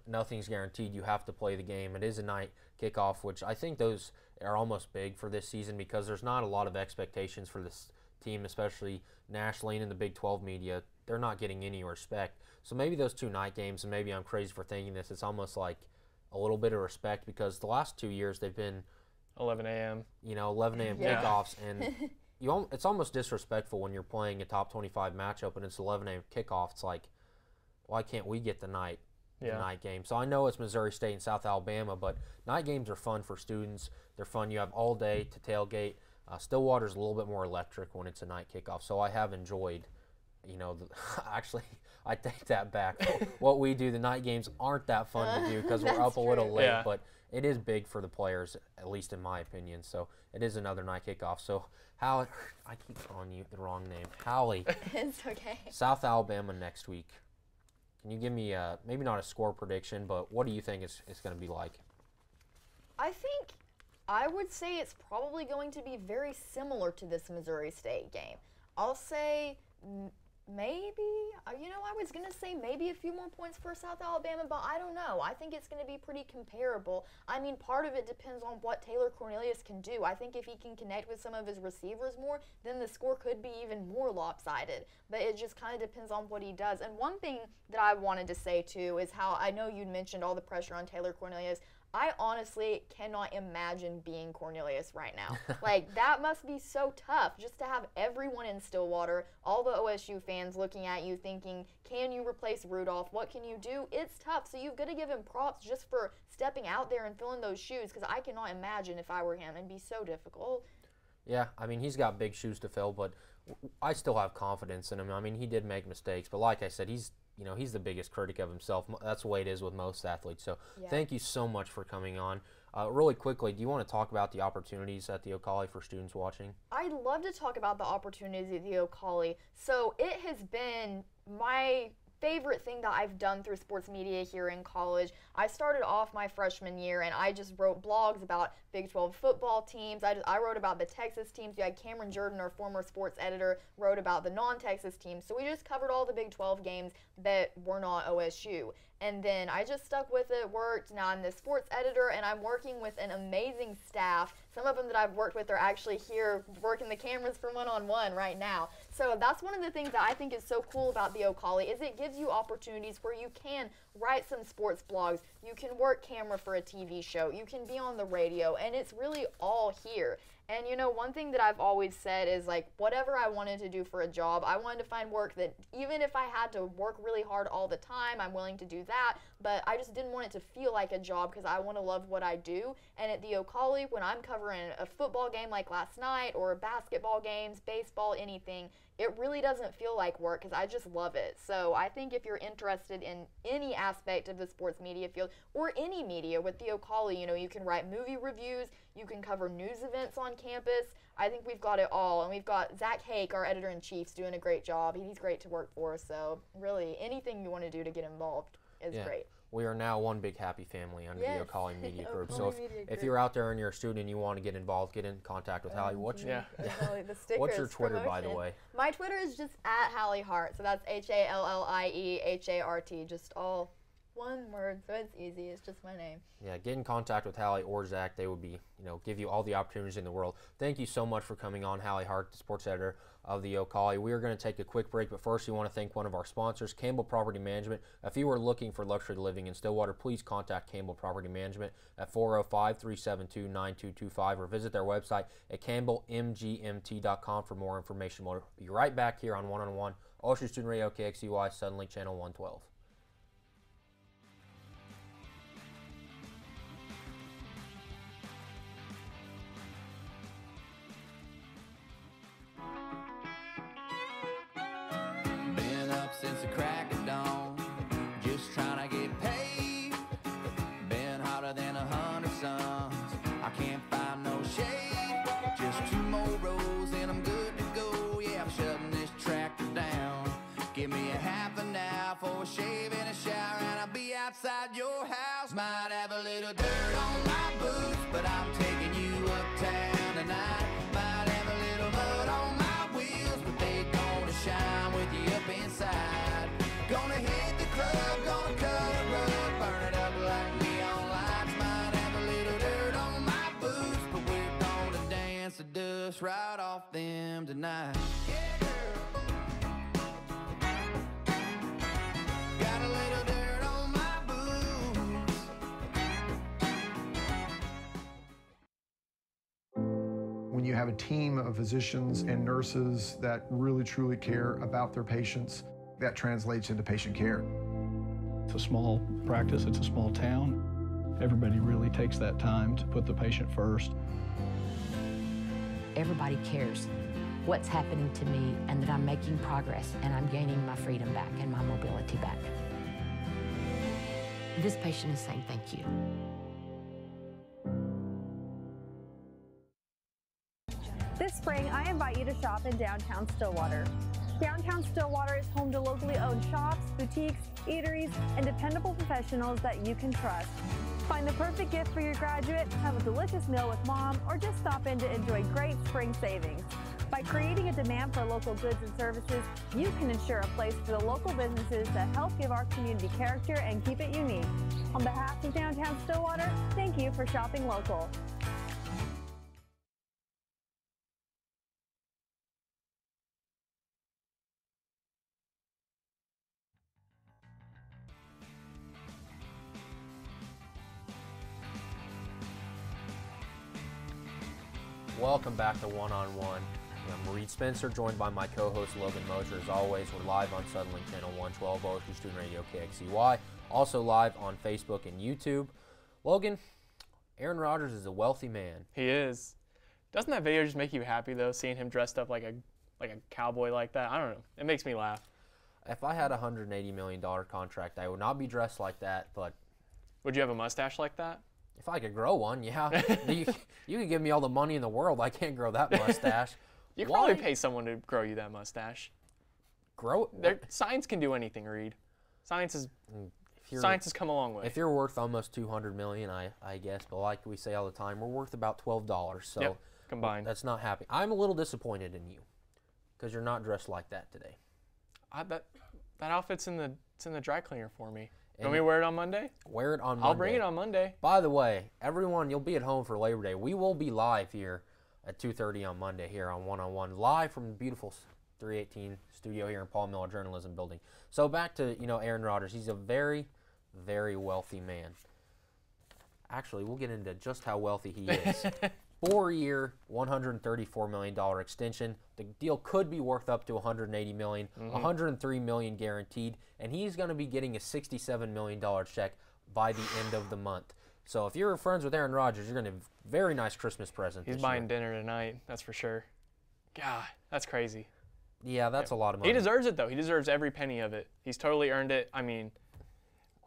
nothing's guaranteed. You have to play the game. It is a night kickoff, which I think those are almost big for this season because there's not a lot of expectations for this team, especially nationally and in the Big 12 media. They're not getting any respect. So maybe those 2 night games, and maybe I'm crazy for thinking this, it's almost like a little bit of respect because the last 2 years they've been 11 a.m. 11 a.m. kickoffs, and it's almost disrespectful when you're playing a top 25 matchup and it's 11 a.m. kickoff. It's like, why can't we get the night game? So I know it's Missouri State and South Alabama, but night games are fun for students. They're fun. You have all day to tailgate. Stillwater's a little bit more electric when it's a night kickoff, so I have enjoyed. Actually, I take that back. What we do, the night games aren't that fun to do because we're up a little late, but it is big for the players, at least in my opinion. So it is another night kickoff. So Hallie, I keep calling you the wrong name. Hallie. It's okay. South Alabama next week. Can you give me maybe not a score prediction, but what do you think it's going to be like? I would say it's probably going to be very similar to this Missouri State game. I'll say maybe, I was going to say maybe a few more points for South Alabama, but I don't know. I think it's going to be pretty comparable. I mean, part of it depends on what Taylor Cornelius can do. I think if he can connect with some of his receivers more, then the score could be even more lopsided. But it just kind of depends on what he does. And one thing that I wanted to say, too, is how I know you mentioned all the pressure on Taylor Cornelius. I honestly cannot imagine being Cornelius right now. Like, that must be so tough just to have everyone in Stillwater, all the OSU fans looking at you thinking, can you replace Rudolph? What can you do? It's tough. So you've got to give him props just for stepping out there and filling those shoes because I cannot imagine if I were him. It'd be so difficult. Yeah, I mean, he's got big shoes to fill, but I still have confidence in him. I mean, he did make mistakes, but like I said, he's the biggest critic of himself. That's the way it is with most athletes. So thank you so much for coming on. Really quickly, do you want to talk about the opportunities at the Ocali for students watching? I'd love to talk about the opportunities at the Ocali. So it has been my favorite thing that I've done through sports media here in college. I started off my freshman year and I just wrote blogs about Big 12 football teams. I wrote about the Texas teams. You had Cameron Jordan, our former sports editor, wrote about the non-Texas teams. So we just covered all the Big 12 games that were not OSU. And then I just stuck with it, worked. Now I'm the sports editor, and I'm working with an amazing staff. Some of them that I've worked with are actually here working the cameras for one-on-one right now. So that's one of the things that I think is so cool about the Ocali is it gives you opportunities where you can write some sports blogs, you can work camera for a TV show, you can be on the radio, and it's really all here. And one thing that I've always said is like whatever I wanted to do for a job, I wanted to find work that even if I had to work really hard all the time, I'm willing to do that, but I just didn't want it to feel like a job because I want to love what I do. And at the Ocali, when I'm covering a football game like last night or basketball games, baseball, anything, it really doesn't feel like work because I just love it. So I think if you're interested in any aspect of the sports media field or any media with the Ocali, you can write movie reviews, you can cover news events on campus. I think we've got it all. And we've got Zach Hake, our editor-in-chief, doing a great job. He's great to work for. So really, anything you want to do to get involved is great. We are now one big happy family under the Ocali Media Group. So if you're out there and you're a student and you want to get involved, get in contact with Hallie. What's your Twitter, by the way? My Twitter is just @HallieHart. So that's HallieHart. Just all One word, so it's easy. It's just my name. Yeah, get in contact with Hallie or Zach. They would be, give you all the opportunities in the world. Thank you so much for coming on, Hallie Hart, the sports editor of the O'Colly. We are going to take a quick break, but first we want to thank one of our sponsors, Campbell Property Management. If you are looking for luxury living in Stillwater, please contact Campbell Property Management at 405-372-9225 or visit their website at campbellmgmt.com for more information. We'll be right back here on One-on-One, Ulster Student Radio, KXZY, Suddenlink Channel 112. Since the crack of dawn, just trying to get paid. Been hotter than 100 suns. I can't find no shade. Just 2 more rows and I'm good to go. Yeah, I'm shutting this tractor down. Give me a half an hour for a shave and a shower, and I'll be outside your house. Might have a little dirt on my boots, but I'm taking you uptown tonight. Might have a little mud on my wheels, but they gonna shine with you up inside. Gonna hit the club, gonna cut a rug, burn it up like neon lights. Might have a little dirt on my boots, but we're gonna dance the dust right off them tonight. Yeah, girl. Got a little dirt on my boots. When you have a team of physicians and nurses that really truly care about their patients, that translates into patient care. It's a small practice, it's a small town. Everybody really takes that time to put the patient first. Everybody cares what's happening to me and that I'm making progress and I'm gaining my freedom back and my mobility back. This patient is saying thank you. This spring, I invite you to shop in downtown Stillwater. Downtown Stillwater is home to locally owned shops, boutiques, eateries, and dependable professionals that you can trust. Find the perfect gift for your graduate, have a delicious meal with mom, or just stop in to enjoy great spring savings. By creating a demand for local goods and services, you can ensure a place for the local businesses that help give our community character and keep it unique. On behalf of Downtown Stillwater, thank you for shopping local. Welcome back to One-on-One. I'm Reed Spencer, joined by my co-host Logan Mosher. As always, we're live on Suddenlink Channel 112, Ulster Student Radio, KXZY. Also live on Facebook and YouTube. Logan, Aaron Rodgers is a wealthy man. He is. Doesn't that video just make you happy, though, seeing him dressed up like a cowboy like that? I don't know. It makes me laugh. If I had a $180 million contract, I would not be dressed like that, but... Would you have a mustache like that? If I could grow one, yeah. you could give me all the money in the world. I can't grow that mustache. You could probably pay someone to grow you that mustache. Grow it? Science can do anything, Reed. Science has come a long way. If you're worth almost $200 million, I guess, but like we say all the time, we're worth about $12. So yep, combined. That's not happy. I'm a little disappointed in you because you're not dressed like that today. That outfit's in the dry cleaner for me. You want me to wear it on Monday? Wear it on Monday. I'll bring it on Monday. By the way, everyone, you'll be at home for Labor Day. We will be live here at 2:30 on Monday here on One-on-One, live from the beautiful 318 studio here in Paul Miller Journalism Building. So back to, Aaron Rodgers. He's a very, very wealthy man. Actually, we'll get into just how wealthy he is. 4-year, $134 million extension. The deal could be worth up to $180 million, $103 million guaranteed, and he's going to be getting a $67 million check by the end of the month. So if you're friends with Aaron Rodgers, you're going to have a very nice Christmas present. He's buying dinner tonight, that's for sure. God, that's crazy. Yeah, that's a lot of money. He deserves it, though. He deserves every penny of it. He's totally earned it. I mean,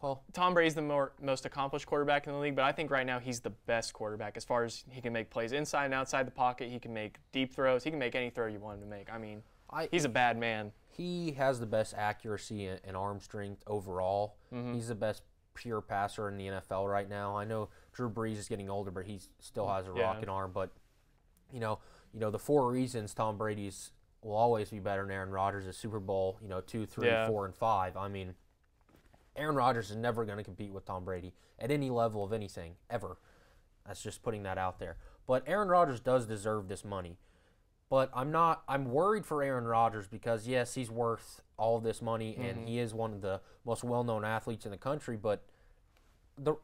well, Tom Brady's the most accomplished quarterback in the league, but I think right now he's the best quarterback as far as he can make plays inside and outside the pocket. He can make deep throws. He can make any throw you want him to make. I mean, he's a bad man. He has the best accuracy and arm strength overall. He's the best pure passer in the NFL right now. I know Drew Brees is getting older, but he still has a rocket arm. But, the 4 reasons Tom Brady's will always be better than Aaron Rodgers is Super Bowl, 2, 3, 4, and 5. I mean, Aaron Rodgers is never going to compete with Tom Brady at any level of anything, ever. That's just putting that out there. But Aaron Rodgers does deserve this money. But I'm worried for Aaron Rodgers because, yes, he's worth all of this money, and he is one of the most well-known athletes in the country, but the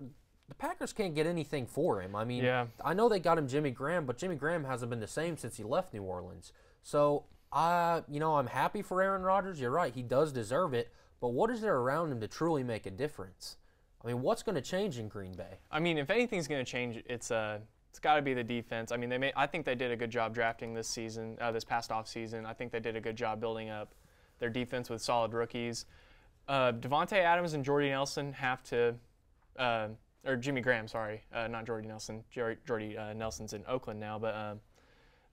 Packers can't get anything for him. I mean, I know they got him Jimmy Graham, but Jimmy Graham hasn't been the same since he left New Orleans. So, I'm happy for Aaron Rodgers. You're right. He does deserve it. But what is there around him to truly make a difference? I mean, what's going to change in Green Bay? I mean, if anything's going to change, it's got to be the defense. I mean, I think they did a good job drafting this season, this past offseason. I think they did a good job building up their defense with solid rookies. Devontae Adams and Jordy Nelson have to, or Jimmy Graham, sorry, not Jordy Nelson. Jordy Nelson's in Oakland now, but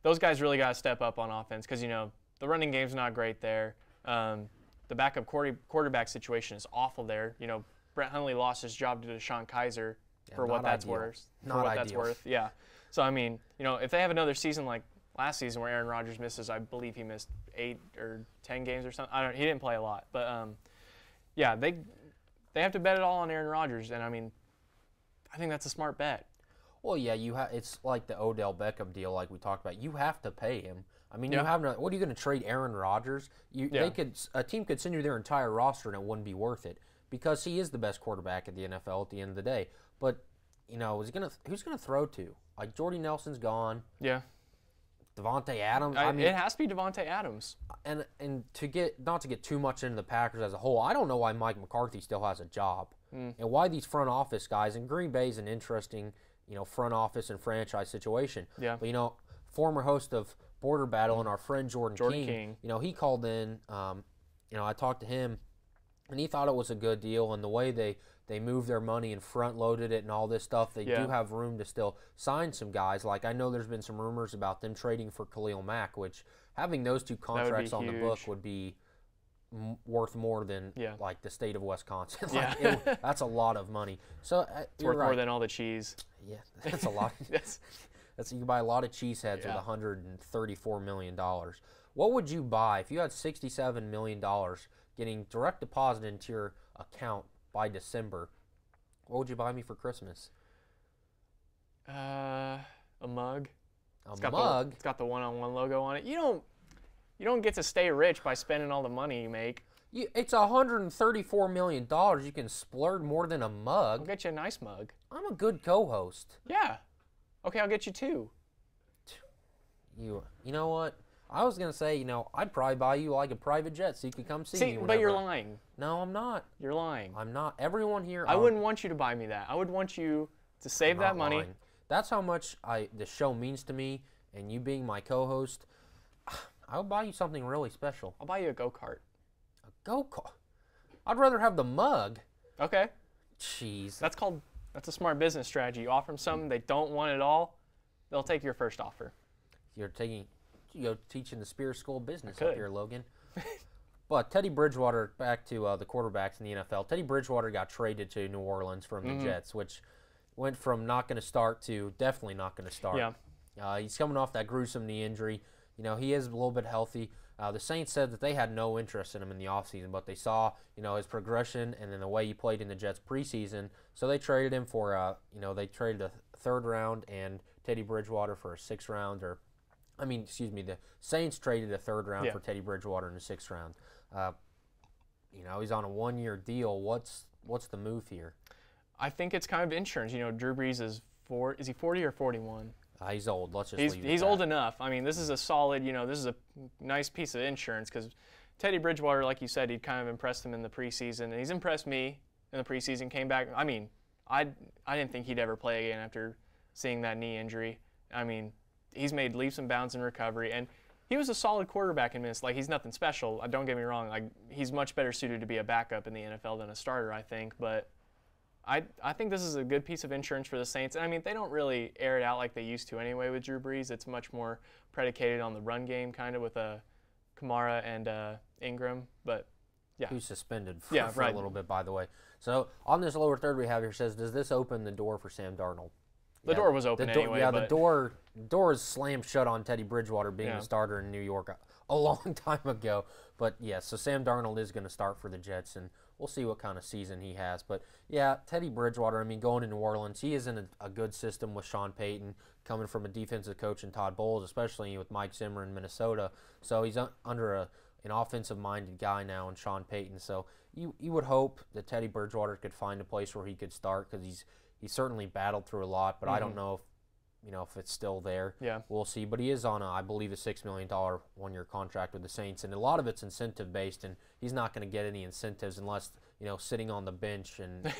those guys really got to step up on offense because, the running game's not great there. The backup quarterback situation is awful there. Brett Hundley lost his job to Deshaun Kaiser for what that's worth. That's worth. Yeah. So, I mean, if they have another season like last season where Aaron Rodgers misses, I believe he missed 8 or 10 games or something. He didn't play a lot. But, yeah, they have to bet it all on Aaron Rodgers. And, I mean, I think that's a smart bet. Well, yeah, it's like the Odell Beckham deal like we talked about. You have to pay him. I mean, what are you going to trade Aaron Rodgers? A team could send you their entire roster and it wouldn't be worth it because he is the best quarterback in the NFL at the end of the day. But, who's going to throw to? Like, Jordy Nelson's gone. Yeah. Devontae Adams. It has to be Devontae Adams. And not to get too much into the Packers as a whole, I don't know why Mike McCarthy still has a job and why these front office guys. And Green Bay's an interesting, front office and franchise situation. Yeah. But former host of Border Battle and our friend Jordan King. He called in. I talked to him, and he thought it was a good deal. And the way they moved their money and front-loaded it and all this stuff, they do have room to still sign some guys. Like, I know there's been some rumors about them trading for Khalil Mack, which having those two contracts on the book would be worth more than, like, the state of Wisconsin. That's a lot of money. So it's worth more than all the cheese. Yeah, that's a lot. You can buy a lot of cheese heads with $134 million. What would you buy if you had $67 million getting direct deposit into your account by December? What would you buy me for Christmas? A mug. It's mug? It's got the one-on-one logo on it. You don't get to stay rich by spending all the money you make. It's $134 million. You can splurge more than a mug. I'll get you a nice mug. I'm a good co-host. Yeah. Okay, I'll get you 2. You know what? I was going to say, I'd probably buy you like a private jet so you could come see me whenever. But you're lying. No, I'm not. You're lying. I'm not. Everyone here. I wouldn't want you to buy me that. I would want you to save that money. Lying. That's how much the show means to me, and you being my co-host, I'll buy you something really special. I'll buy you a go-kart. A go-kart? I'd rather have the mug. Okay. Jeez. That's a smart business strategy. You offer them something they don't want at all, they'll take your first offer. You're teaching the Spears School of Business up here, Logan. But Teddy Bridgewater, back to the quarterbacks in the NFL. Teddy Bridgewater got traded to New Orleans from the Jets, which went from not going to start to definitely not going to start. Yeah. He's coming off that gruesome knee injury. He is a little bit healthy. The Saints said that they had no interest in him in the offseason, but they saw, his progression and then the way he played in the Jets preseason. So they traded him for, they traded a 3rd round and Teddy Bridgewater for a 6th round. The Saints traded a 3rd round for Teddy Bridgewater in the 6th round. He's on a 1-year deal. What's the move here? I think it's kind of insurance. Drew Brees is he 40 or 41? He's old. Let's just leave it He's old enough. I mean, this is a solid, this is a nice piece of insurance because Teddy Bridgewater, like you said, he kind of impressed him in the preseason. And he's impressed me in the preseason, came back. I mean, I didn't think he'd ever play again after seeing that knee injury. I mean, he's made leaps and bounds in recovery. And he was a solid quarterback in Minnesota. Like, he's nothing special. Don't get me wrong. Like, he's much better suited to be a backup in the NFL than a starter, I think. But I think this is a good piece of insurance for the Saints. And, I mean, they don't really air it out like they used to anyway with Drew Brees. It's much more predicated on the run game kind of with Kamara and Ingram. But, yeah. Who's suspended for a little bit, by the way. So, on this lower third we have here says, does this open the door for Sam Darnold? The door was open anyway. Yeah, the door is slammed shut on Teddy Bridgewater being the starter in New York. a long time ago. But, yeah, so Sam Darnold is going to start for the Jets, and we'll see what kind of season he has. But, yeah, Teddy Bridgewater, I mean, going to New Orleans, he is in a good system with Sean Payton, coming from a defensive coach in Todd Bowles, especially with Mike Zimmer in Minnesota. So he's under an offensive-minded guy now in Sean Payton. So you would hope that Teddy Bridgewater could find a place where he could start, because he's certainly battled through a lot, but I don't know if it's still there. Yeah. We'll see. But he is on, I believe, a $6 million one-year contract with the Saints, and a lot of it's incentive-based, and he's not going to get any incentives unless, sitting on the bench and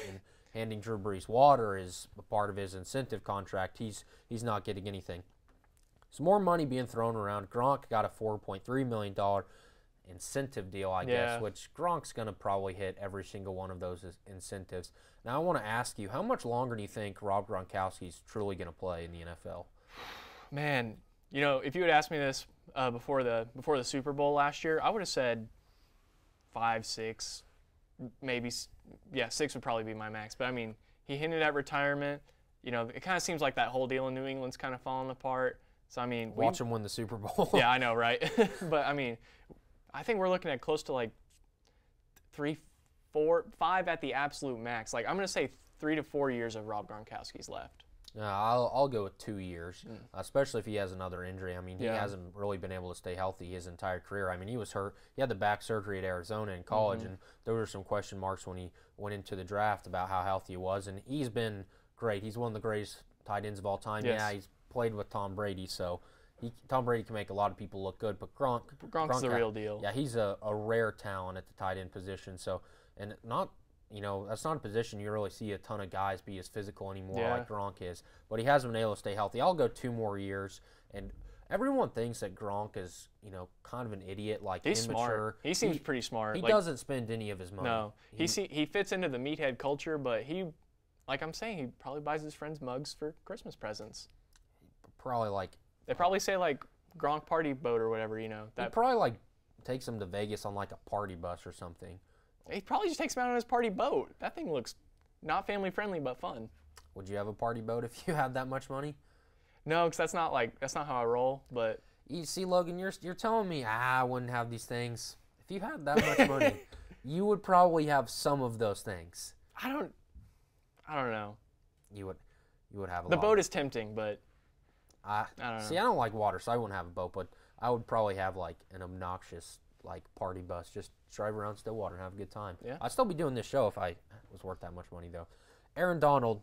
handing Drew Brees water is a part of his incentive contract. He's not getting anything. Some more money being thrown around. Gronk got a $4.3 million incentive deal, I guess, which Gronk's going to probably hit every single one of those incentives. Now, I want to ask you, how much longer do you think Rob Gronkowski's truly going to play in the NFL? Man, if you had asked me this before the Super Bowl last year, I would have said 5, 6, maybe. Yeah, 6 would probably be my max. But, I mean, he hinted at retirement. It kind of seems like that whole deal in New England's kind of falling apart. So, I mean, watch him win the Super Bowl. Yeah, I know, right? But, I mean, I think we're looking at close to like 3, 4, 5 at the absolute max. Like, I'm going to say 3 to 4 years of Rob Gronkowski's left. I'll go with 2 years, especially if he has another injury. I mean, he hasn't really been able to stay healthy his entire career. I mean, he was hurt. He had the back surgery at Arizona in college, and there were some question marks when he went into the draft about how healthy he was, and he's been great. He's one of the greatest tight ends of all time. Yes. Yeah, he's played with Tom Brady, so Tom Brady can make a lot of people look good, but Gronk's the real deal. Yeah, he's a rare talent at the tight end position. So, and that's not a position you really see a ton of guys be as physical anymore like Gronk is. But he hasn't been able to stay healthy. I'll go 2 more years. And everyone thinks that Gronk is, kind of an idiot, like he's immature. Smart. He seems pretty smart. He doesn't spend any of his money. No, he fits into the meathead culture, but like I'm saying, he probably buys his friends mugs for Christmas presents. They probably say like Gronk party boat or whatever, He probably takes him to Vegas on like a party bus or something. He probably just takes him out on his party boat. That thing looks not family friendly, but fun. Would you have a party boat if you had that much money? No, because that's not how I roll. But you see, Logan, you're telling me I wouldn't have these things. If you had that much money, you would probably have some of those things. I don't know. You would have a lot. The boat is tempting, but I don't know. See, I don't like water, so I wouldn't have a boat, but I would probably have like an obnoxious party bus, just drive around Stillwater and have a good time. Yeah. I'd still be doing this show if I was worth that much money, though. Aaron Donald,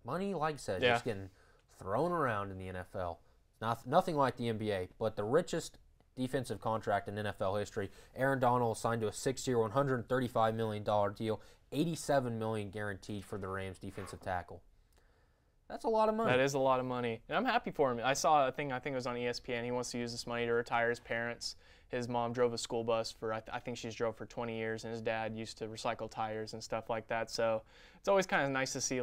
money, like I said, just getting thrown around in the NFL. Nothing like the NBA, but the richest defensive contract in NFL history. Aaron Donald signed to a 6-year, $135 million deal, $87 million guaranteed for the Rams defensive tackle. That's a lot of money. That is a lot of money. And I'm happy for him. I saw a thing, I think it was on ESPN. He wants to use this money to retire his parents. His mom drove a school bus for, I think she's drove for 20 years, and his dad used to recycle tires and stuff like that. So it's always kind of nice to see,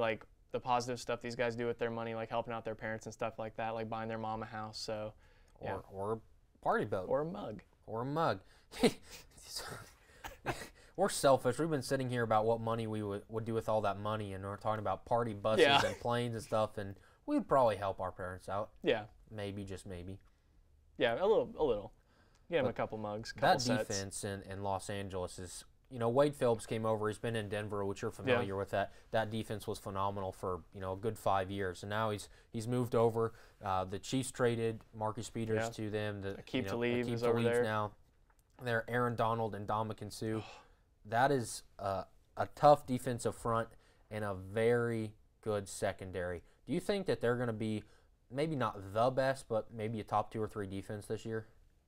the positive stuff these guys do with their money, like helping out their parents and stuff like that, like buying their mom a house. So, yeah. Or a party boat. Or a mug. Or a mug. We're selfish. We've been sitting here about what money we would do with all that money, and we're talking about party buses and planes and stuff, and we'd probably help our parents out. Yeah. Maybe, just maybe. Yeah, a little. Get them a couple mugs, couple sets. That defense in Los Angeles is, Wade Phillips came over. He's been in Denver, which you're familiar with. That defense was phenomenal for, a good 5 years. And now he's moved over. The Chiefs traded Marcus Peters to them. Akeem Talib is over there. Now. They're Aaron Donald and Ndamukong Suh. That is a tough defensive front and a very good secondary. Do you think that they're going to be maybe not the best, but maybe a top 2 or 3 defense this year?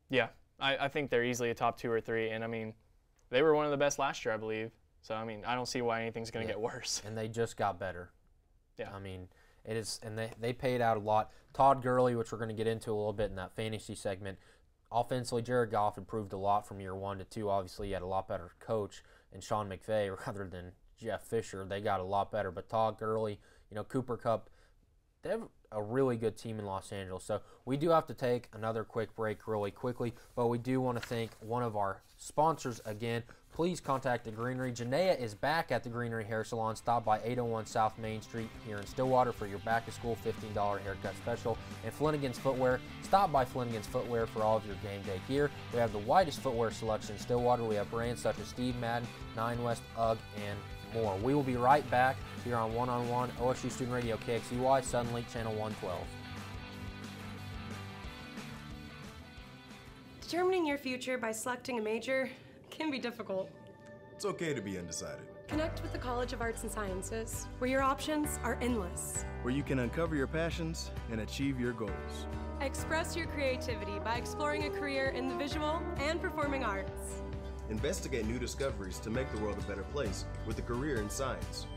Yeah, I think they're easily a top 2 or 3. And, I mean, they were one of the best last year, I believe. So, I mean, I don't see why anything's going to get worse. And they just got better. Yeah. I mean, it is, and they paid out a lot. Todd Gurley, which we're going to get into a little bit in that fantasy segment. Offensively, Jared Goff improved a lot from year 1 to 2. Obviously, he had a lot better coach, and Sean McVay, rather than Jeff Fisher, they got a lot better. But Todd Gurley, Cooper Kupp, they have a really good team in Los Angeles. So we do have to take another quick break really quickly, but we do want to thank one of our sponsors again. Please contact the Greenery. Janaea is back at the Greenery Hair Salon. Stop by 801 South Main Street here in Stillwater for your back-to-school $15 haircut special. And Flanagan's Footwear. Stop by Flanagan's Footwear for all of your game day gear. We have the widest footwear selection in Stillwater. We have brands such as Steve Madden, 9 West, UGG, and more. We will be right back here on One-on-One OSU Student Radio KXZY, Suddenlink Channel 112. Determining your future by selecting a major can be difficult. It's okay to be undecided. Connect with the College of Arts and Sciences, where your options are endless. Where you can uncover your passions and achieve your goals. Express your creativity by exploring a career in the visual and performing arts. Investigate new discoveries to make the world a better place with a career in science.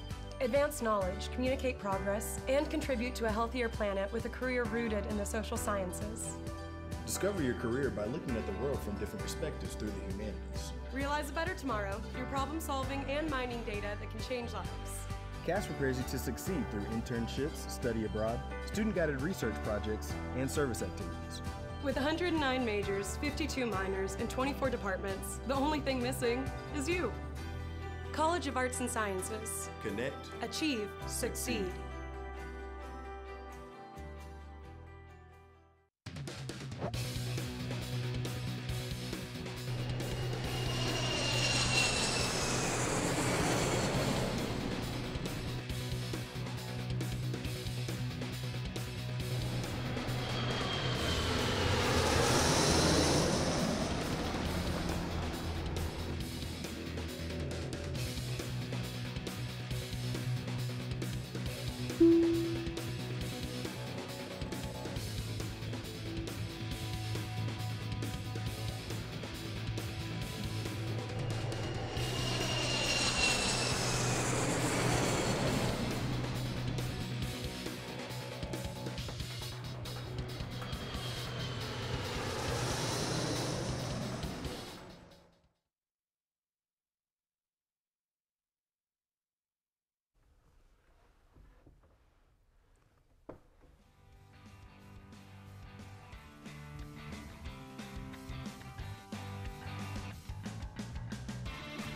Advance knowledge, communicate progress, and contribute to a healthier planet with a career rooted in the social sciences. Discover your career by looking at the world from different perspectives through the humanities. Realize a better tomorrow through problem solving and mining data that can change lives. CAS prepares you to succeed through internships, study abroad, student-guided research projects, and service activities. With 109 majors, 52 minors, and 24 departments, the only thing missing is you. College of Arts and Sciences. Connect. Achieve. Succeed.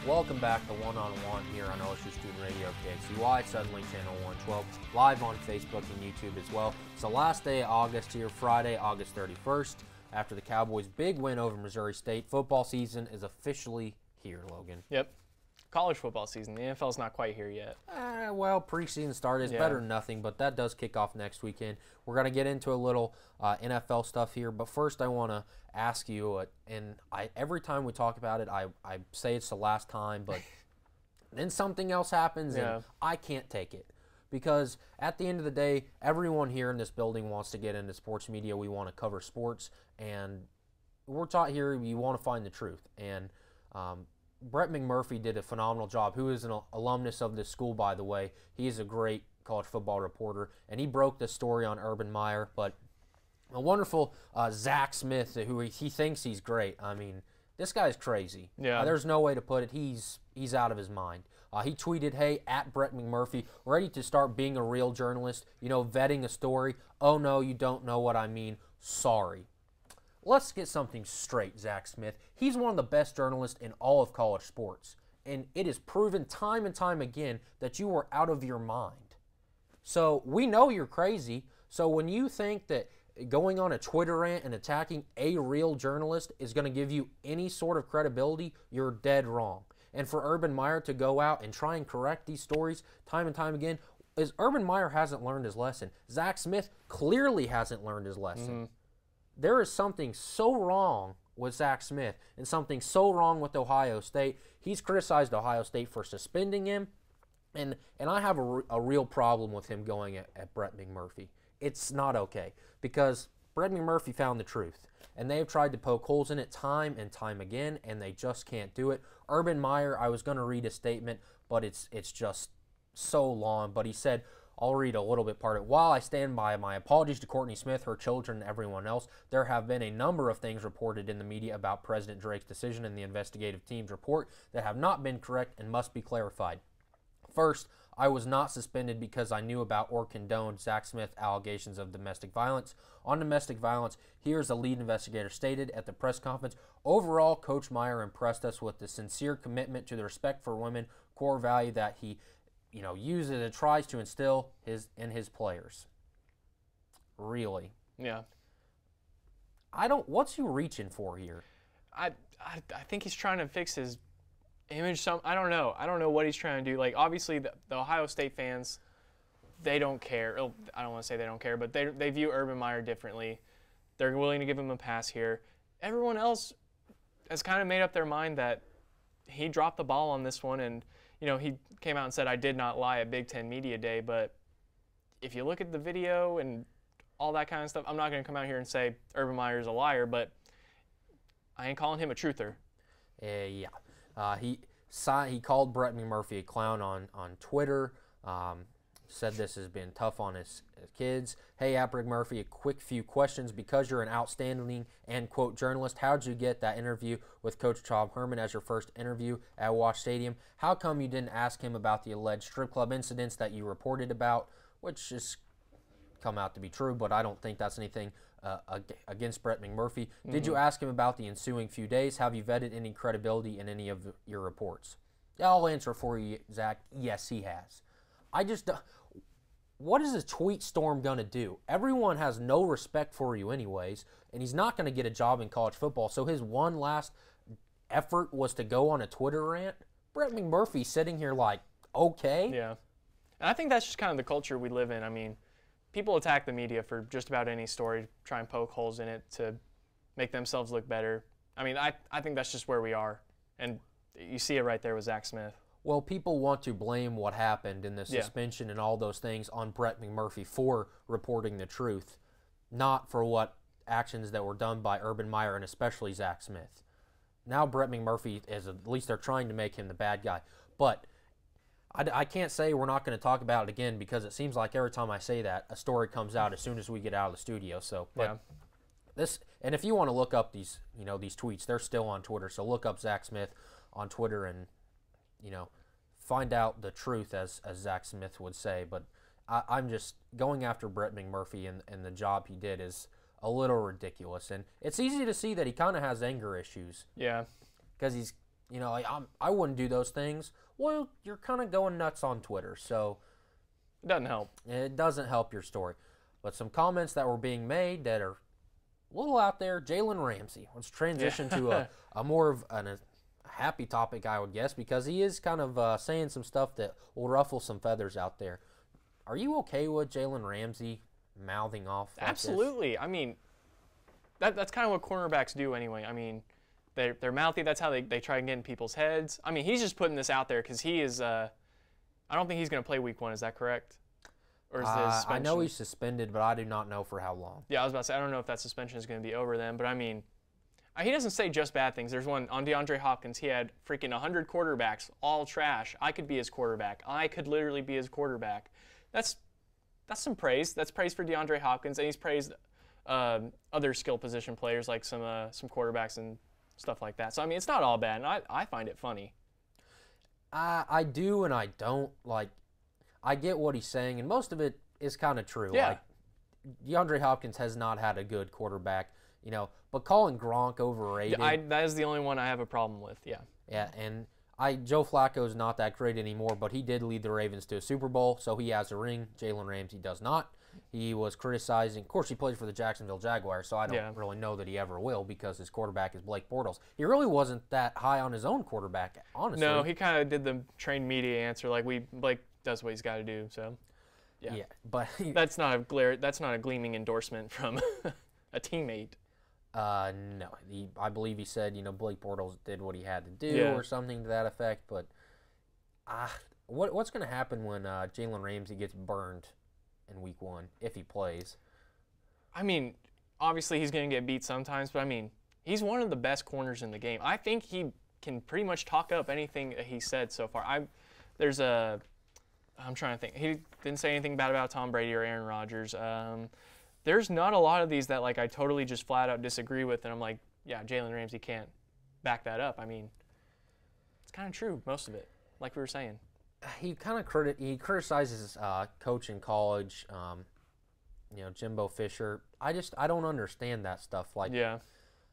Welcome back to One-on-One here on OSU Student Radio KXZY, Suddenlink Channel 112, live on Facebook and YouTube as well. It's the last day of August here, Friday, August 31st. After the Cowboys' big win over Missouri State, football season is officially here, Logan. Yep. College football season. The NFL's not quite here yet. Well, preseason start is better than nothing, but that does kick off next weekend. We're going to get into a little NFL stuff here, but first I want to ask you, and every time we talk about it, I say it's the last time, but then something else happens, and I can't take it. Because at the end of the day, everyone here in this building wants to get into sports media. We want to cover sports, and we're taught here you want to find the truth. And Brett McMurphy did a phenomenal job, who is an alumnus of this school, by the way. He is a great college football reporter, and he broke the story on Urban Meyer. But a wonderful Zach Smith, who he thinks he's great. I mean, this guy's crazy. Yeah. There's no way to put it. He's out of his mind. He tweeted, "Hey, at Brett McMurphy, ready to start being a real journalist, vetting a story. Oh, no, you don't know what I mean. Sorry." Let's get something straight, Zach Smith. He's one of the best journalists in all of college sports, and it is proven time and time again that you are out of your mind. So we know you're crazy. So when you think that going on a Twitter rant and attacking a real journalist is going to give you any sort of credibility, you're dead wrong. And for Urban Meyer to go out and try and correct these stories time and time again, is Urban Meyer hasn't learned his lesson. Zach Smith clearly hasn't learned his lesson. Mm-hmm. There is something so wrong with Zach Smith and something so wrong with Ohio State. He's criticized Ohio State for suspending him, and I have a real problem with him going at Brett McMurphy. It's not okay because Brett McMurphy found the truth, and they've tried to poke holes in it time and time again, and they just can't do it. Urban Meyer, I was going to read a statement, but it's just so long, but he said, I'll read a little bit part of it. "While I stand by my apologies to Courtney Smith, her children, and everyone else, there have been a number of things reported in the media about President Drake's decision and the investigative team's report that have not been correct and must be clarified. First, I was not suspended because I knew about or condoned Zach Smith allegations of domestic violence. On domestic violence, here's the lead investigator stated at the press conference, overall, Coach Meyer impressed us with the sincere commitment to the respect for women, core value that he uses and tries to instill in his players. Really? Yeah. What's he reaching for here? I think he's trying to fix his image. I don't know. I don't know what he's trying to do. Like, obviously, the Ohio State fans, they don't care. I don't want to say they don't care, but they view Urban Meyer differently. They're willing to give him a pass here. Everyone else has kind of made up their mind that he dropped the ball on this one, and he came out and said, I did not lie at Big Ten Media Day, but if you look at the video and all that kind of stuff, I'm not going to come out here and say Urban Meyer's a liar, but I ain't calling him a truther. Yeah. He called Brett McMurphy a clown on Twitter. Said this has been tough on his kids. Hey, McMurphy, a quick few questions. Because you're an outstanding and, quote, journalist, how'd you get that interview with Coach Tom Herman as your first interview at Wash Stadium? How come you didn't ask him about the alleged strip club incidents that you reported about, which has come out to be true, but I don't think that's anything against Brett McMurphy. Mm-hmm. Did you ask him about the ensuing few days? Have you vetted any credibility in any of your reports? I'll answer for you, Zach. Yes, he has. What is a tweet storm going to do? Everyone has no respect for you anyways, and he's not going to get a job in college football. So his one last effort was to go on a Twitter rant. Brett McMurphy sitting here like, okay. Yeah. And I think that's just kind of the culture we live in. I mean, people attack the media for just about any story, try and poke holes in it to make themselves look better. I mean, I think that's just where we are. And you see it right there with Zach Smith. Well, people want to blame what happened in the suspension and all those things on Brett McMurphy for reporting the truth, not for what actions that were done by Urban Meyer and especially Zach Smith. Now Brett McMurphy is, at least they're trying to make him the bad guy. But I can't say we're not going to talk about it again because it seems like every time I say that, a story comes out as soon as we get out of the studio. So, and if you want to look up these tweets, they're still on Twitter. So look up Zach Smith on Twitter and find out the truth, as Zach Smith would say. But I'm just going after Brett McMurphy and the job he did is a little ridiculous. And it's easy to see that he kind of has anger issues. Yeah. Because he's, I wouldn't do those things. Well, you're kind of going nuts on Twitter, so it doesn't help. It doesn't help your story. But some comments that were being made that are a little out there. Jalen Ramsey. Let's transition to a more of a happy topic, I would guess, because he is kind of saying some stuff that will ruffle some feathers out there. Are you okay with Jalen Ramsey mouthing off like Absolutely. this? I mean, that's kind of what cornerbacks do anyway. I mean, they're mouthy. That's how they try and get in people's heads. I mean, he's just putting this out there because he is I don't think he's going to play week 1. Is that correct? Or is his suspension? I know he's suspended, but I do not know for how long. Yeah, I was about to say, I don't know if that suspension is going to be over then. But, I mean, he doesn't say just bad things. There's one on DeAndre Hopkins. He had freaking 100 quarterbacks, all trash. I could be his quarterback. I could literally be his quarterback. That's some praise. That's praise for DeAndre Hopkins, and he's praised other skill position players like some quarterbacks and stuff like that. So, I mean, it's not all bad, and I find it funny. I do and I don't. Like, I get what he's saying, and most of it is kind of true. Yeah. Like, DeAndre Hopkins has not had a good quarterback, but calling Gronk overrated. That is the only one I have a problem with, yeah. Yeah, and Joe Flacco's not that great anymore, but he did lead the Ravens to a Super Bowl, so he has a ring. Jalen Ramsey does not. He was criticizing. Of course, he plays for the Jacksonville Jaguars, so I don't really know that he ever will because his quarterback is Blake Bortles. He really wasn't that high on his own quarterback, honestly. No, he kind of did the trained media answer, like Blake does what he's got to do. So, yeah, but that's not a gleaming endorsement from a teammate. No, I believe he said Blake Bortles did what he had to do or something to that effect. But what's going to happen when Jalen Ramsey gets burned in week 1 if he plays? I mean, obviously he's going to get beat sometimes, but I mean, he's one of the best corners in the game. I think he can pretty much talk up anything he said so far. I'm trying to think. He didn't say anything bad about Tom Brady or Aaron Rodgers. There's not a lot of these that I totally just flat out disagree with, and I'm like, yeah, Jalen Ramsey can't back that up. I mean, it's kind of true, most of it, like we were saying. he kind of he criticizes coach in college, you know, Jimbo Fisher. I don't understand that stuff. Like, yeah,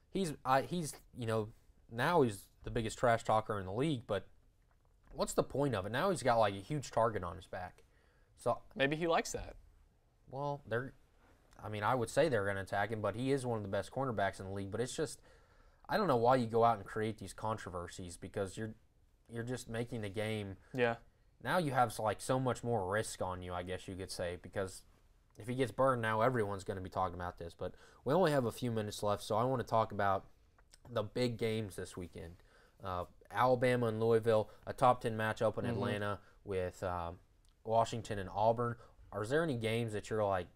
he's you know, now he's the biggest trash talker in the league, but what's the point of it? Now he's got like a huge target on his back. So maybe he likes that. Well, I mean, I would say they're going to attack him, but he is one of the best cornerbacks in the league. But it's just, I don't know why you go out and create these controversies, because you're just making the game. Yeah. Now you have like so much more risk on you, I guess you could say, because if he gets burned now, everyone's going to be talking about this. But we only have a few minutes left, so I want to talk about the big games this weekend. Alabama and Louisville, a top 10 matchup in Atlanta with Washington and Auburn. Is there any games that you're like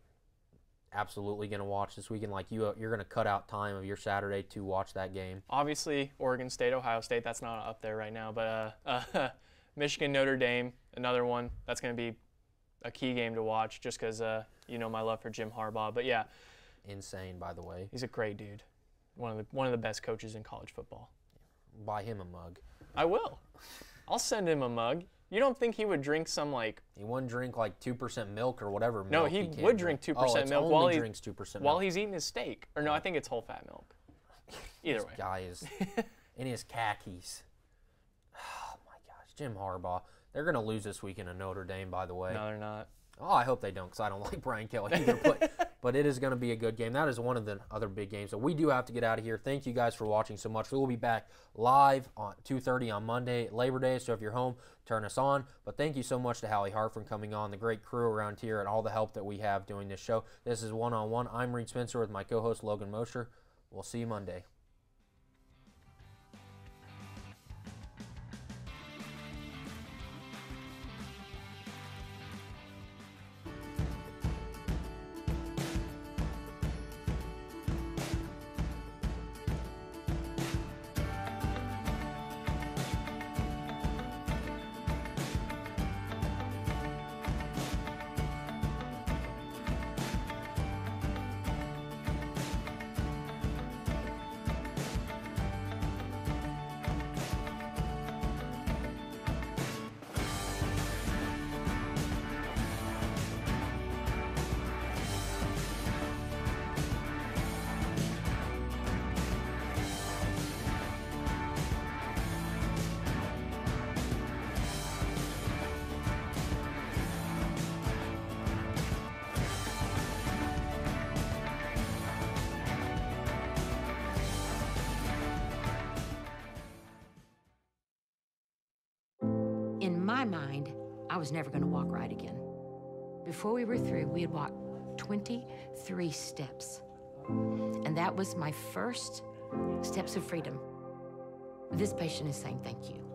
absolutely going to watch this weekend? Like you're going to cut out time of your Saturday to watch that game? Obviously, Oregon State, Ohio State, that's not up there right now. But Michigan, Notre Dame, another one. That's going to be a key game to watch just because, you know, my love for Jim Harbaugh. But, yeah. Insane, by the way. He's a great dude. One of the best coaches in college football. Buy him a mug. I will. I'll send him a mug. You don't think he would drink some, like... He wouldn't drink, like, 2% milk or whatever milk. No, he would drink 2% milk while he drinks 2% milk. while he's eating his steak. Or no, I think it's whole fat milk. Either way. This guy is in his khakis. Oh, my gosh. Jim Harbaugh. They're going to lose this weekend in Notre Dame, by the way. No, they're not. Oh, I hope they don't, because I don't like Brian Kelly either. But it is going to be a good game. That is one of the other big games. So we do have to get out of here. Thank you guys for watching so much. We will be back live on 2:30 on Monday, Labor Day. So if you're home, turn us on. But thank you so much to Hallie Hart for coming on, the great crew around here, and all the help that we have doing this show. This is One on One. I'm Reed Spencer with my co-host Logan Mosher. We'll see you Monday. In my mind, I was never going to walk right again. Before we were through, we had walked 23 steps. And that was my first steps of freedom. This patient is saying thank you.